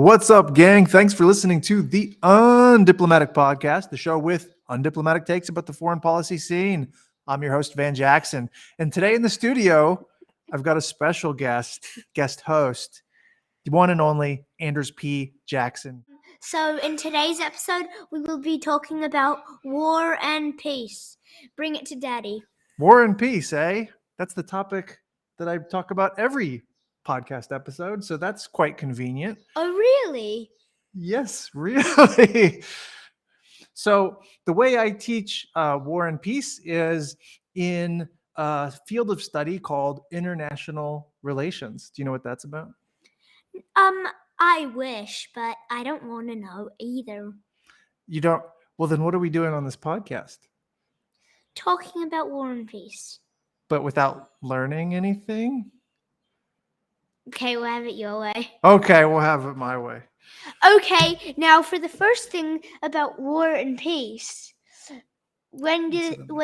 What's up, gang? Thanks for listening to the Undiplomatic Podcast, the show with undiplomatic takes about the foreign policy scene. I'm your host, Van Jackson. And today in the studio, I've got a special guest host, the one and only Anders P. Jackson. So in today's episode, we will be talking about war and peace. Bring it to daddy. War and peace, eh? That's the topic that I talk about every podcast episode, so that's quite convenient. Oh, really? Yes, really. So the way I teach war and peace is in a field of study called international relations. Do you know what that's about? I wish, but I don't want to know either. You don't? Well, then what are we doing on this podcast? Talking about war and peace. But without learning anything? Okay, we'll have it your way. Okay, we'll have it my way. Okay, now for the first thing about war and peace. When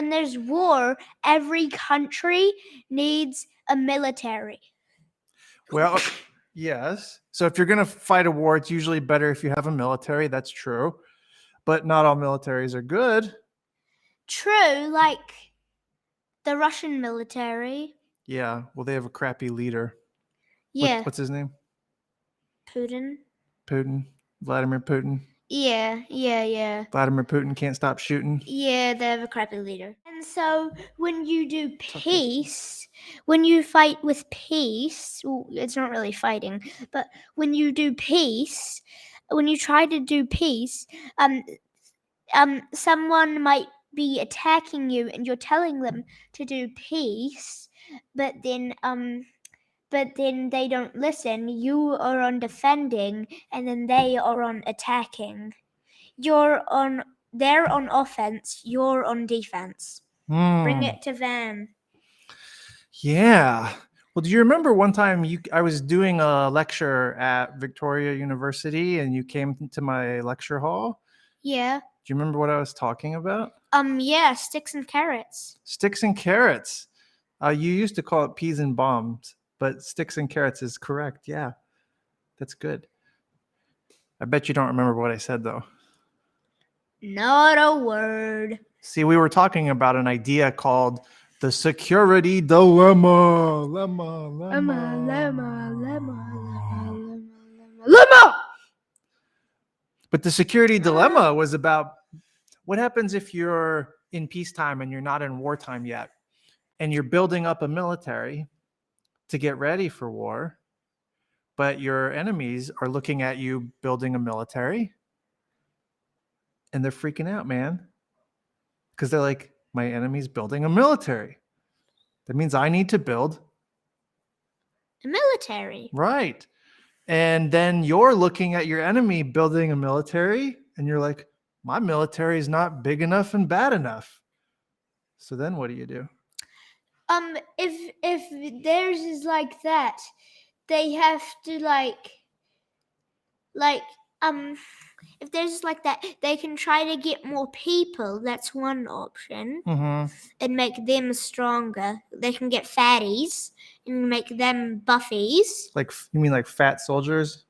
there's war, every country needs a military. Well, yes. So if you're going to fight a war, it's usually better if you have a military. That's true. But not all militaries are good. True, like the Russian military. Yeah, well, they have a crappy leader. Yeah. What's his name? Putin. Vladimir Putin. Yeah. Vladimir Putin can't stop shooting. Yeah, they have a crappy leader. And so when you do peace, when you fight with peace, well, it's not really fighting, but when you do peace, when you try to do peace, someone might be attacking you and you're telling them to do peace, but then they don't listen. You are on defending, and then they are on attacking. They're on offense. You're on defense. Bring it to Van. Yeah. Well, do you remember one time I was doing a lecture at Victoria University, and you came to my lecture hall? Yeah. Do you remember what I was talking about? Yeah, sticks and carrots. Sticks and carrots. You used to call it peas and bombs. But sticks and carrots is correct. Yeah, that's good. I bet you don't remember what I said, though. Not a word. See, we were talking about an idea called the security dilemma. Lemma! But the security dilemma was about what happens if you're in peacetime and you're not in wartime yet, and you're building up a military to get ready for war, but your enemies are looking at you building a military and they're freaking out, man, because they're like, my enemy's building a military. That means I need to build a military. Right. And then you're looking at your enemy building a military and you're like, my military is not big enough and bad enough. So then what do you do? If theirs is like that, they have to if theirs is like that, they can try to get more people. That's one option. And make them stronger. They can get fatties and make them buffies. Like, you mean like fat soldiers?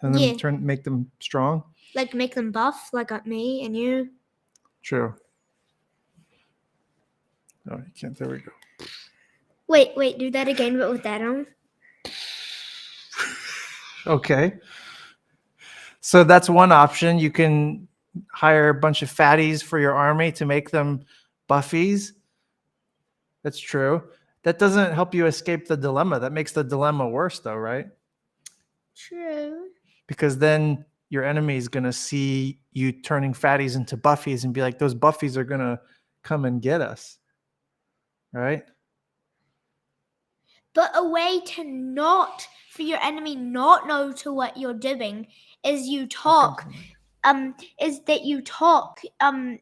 And then make them strong? Like make them buff, like me and you. True. Oh, you can't. There we go. Wait, do that again, but with that on. Okay. So that's one option. You can hire a bunch of fatties for your army to make them buffies. That's true. That doesn't help you escape the dilemma. That makes the dilemma worse, though, right? True. Because then your enemy is going to see you turning fatties into buffies and be like, those buffies are going to come and get us. Right? But a way for your enemy not know to what you're doing is you talk. Is that you talk in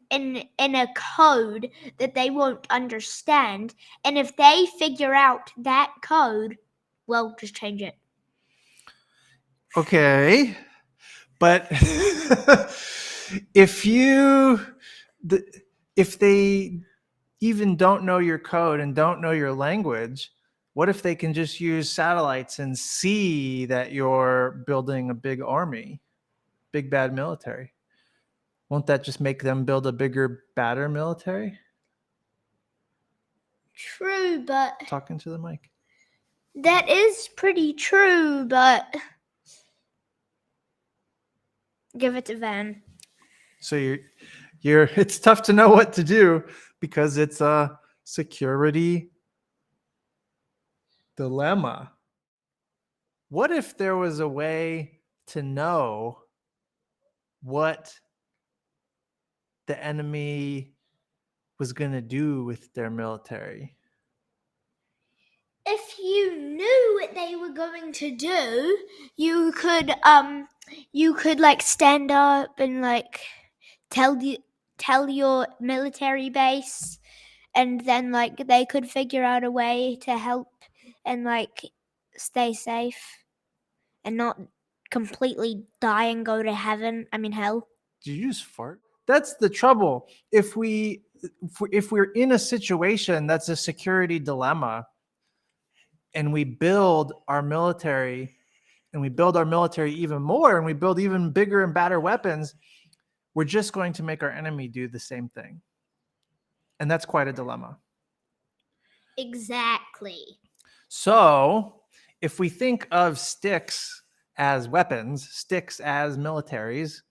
a code that they won't understand, and if they figure out that code, well, just change it. Okay, but if they even don't know your code and don't know your language, What if they can just use satellites and see that you're building a big army, big bad military? Won't that just make them build a bigger, badder military? True, but Talking to the mic. that is pretty true, but give it to Van. So you're it's tough to know what to do because it's a security dilemma. What if there was a way to know what the enemy was going to do with their military? If you knew what they were going to do, you could like stand up and like tell your military base, and then like they could figure out a way to help and like stay safe and not completely die and go to heaven. I mean hell. Did you just fart? That's the trouble. If we're in a situation that's a security dilemma, and we build our military, and we build our military even more, and we build even bigger and badder weapons, we're just going to make our enemy do the same thing. And that's quite a dilemma. Exactly. So if we think of sticks as weapons, sticks as militaries,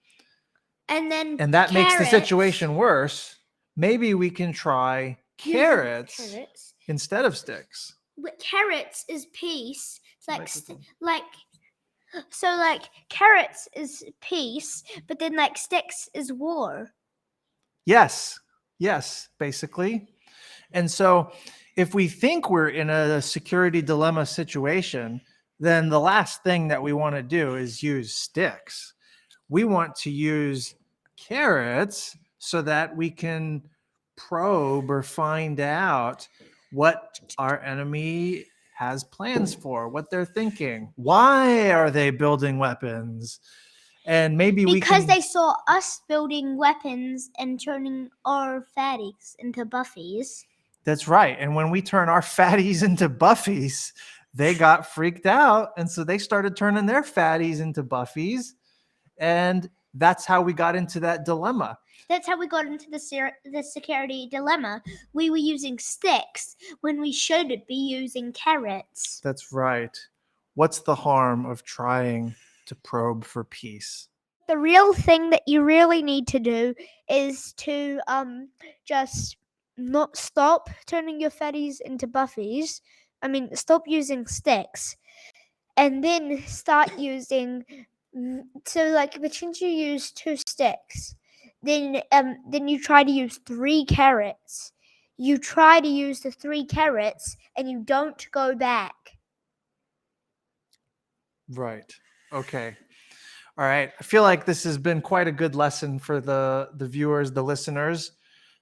And then and that makes the carrots. situation worse, maybe we can try Using carrots carrots. instead of sticks. But carrots is peace. It's like Microphone. like carrots is peace, but then like sticks is war. Yes, basically. And so if we think we're in a security dilemma situation, then the last thing that we want to do is use sticks. We want to use carrots so that we can probe or find out what our enemy has plans for, what they're thinking. Why are they building weapons? And maybe Because they saw us building weapons and turning our fatties into buffies. That's right. And when we turn our fatties into buffies, they got freaked out. And so they started turning their fatties into buffies. And that's how we got into that dilemma. That's how we got into the security dilemma. We were using sticks when we should be using carrots. That's right. What's the harm of trying to probe for peace? The real thing that you really need to do is to just not stop turning your fatties into buffies. I mean, stop using sticks, and then start using. So, like, between you use 2 sticks, then you try to use 3 carrots. You try to use the 3 carrots, and you don't go back. Right. Okay. All right. I feel like this has been quite a good lesson for the viewers, the listeners.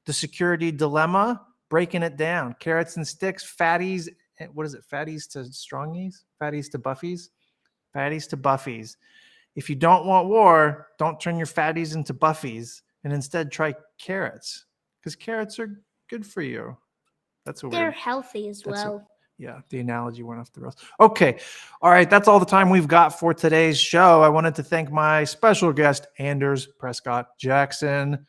The security dilemma, breaking it down. Carrots and sticks, fatties. What is it? Fatties to strongies? Fatties to buffies? Fatties to buffies. If you don't want war, don't turn your fatties into buffies and instead try carrots because carrots are good for you. That's a They're weird. healthy as well. Yeah, the analogy went off the rails. Okay. All right. That's all the time we've got for today's show. I wanted to thank my special guest, Anders Prescott Jackson.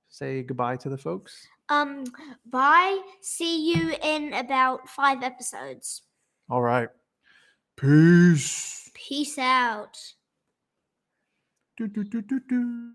Say goodbye to the folks. Bye. See you in about 5 episodes. All right. Peace. Peace out. Do, do, do, do, do.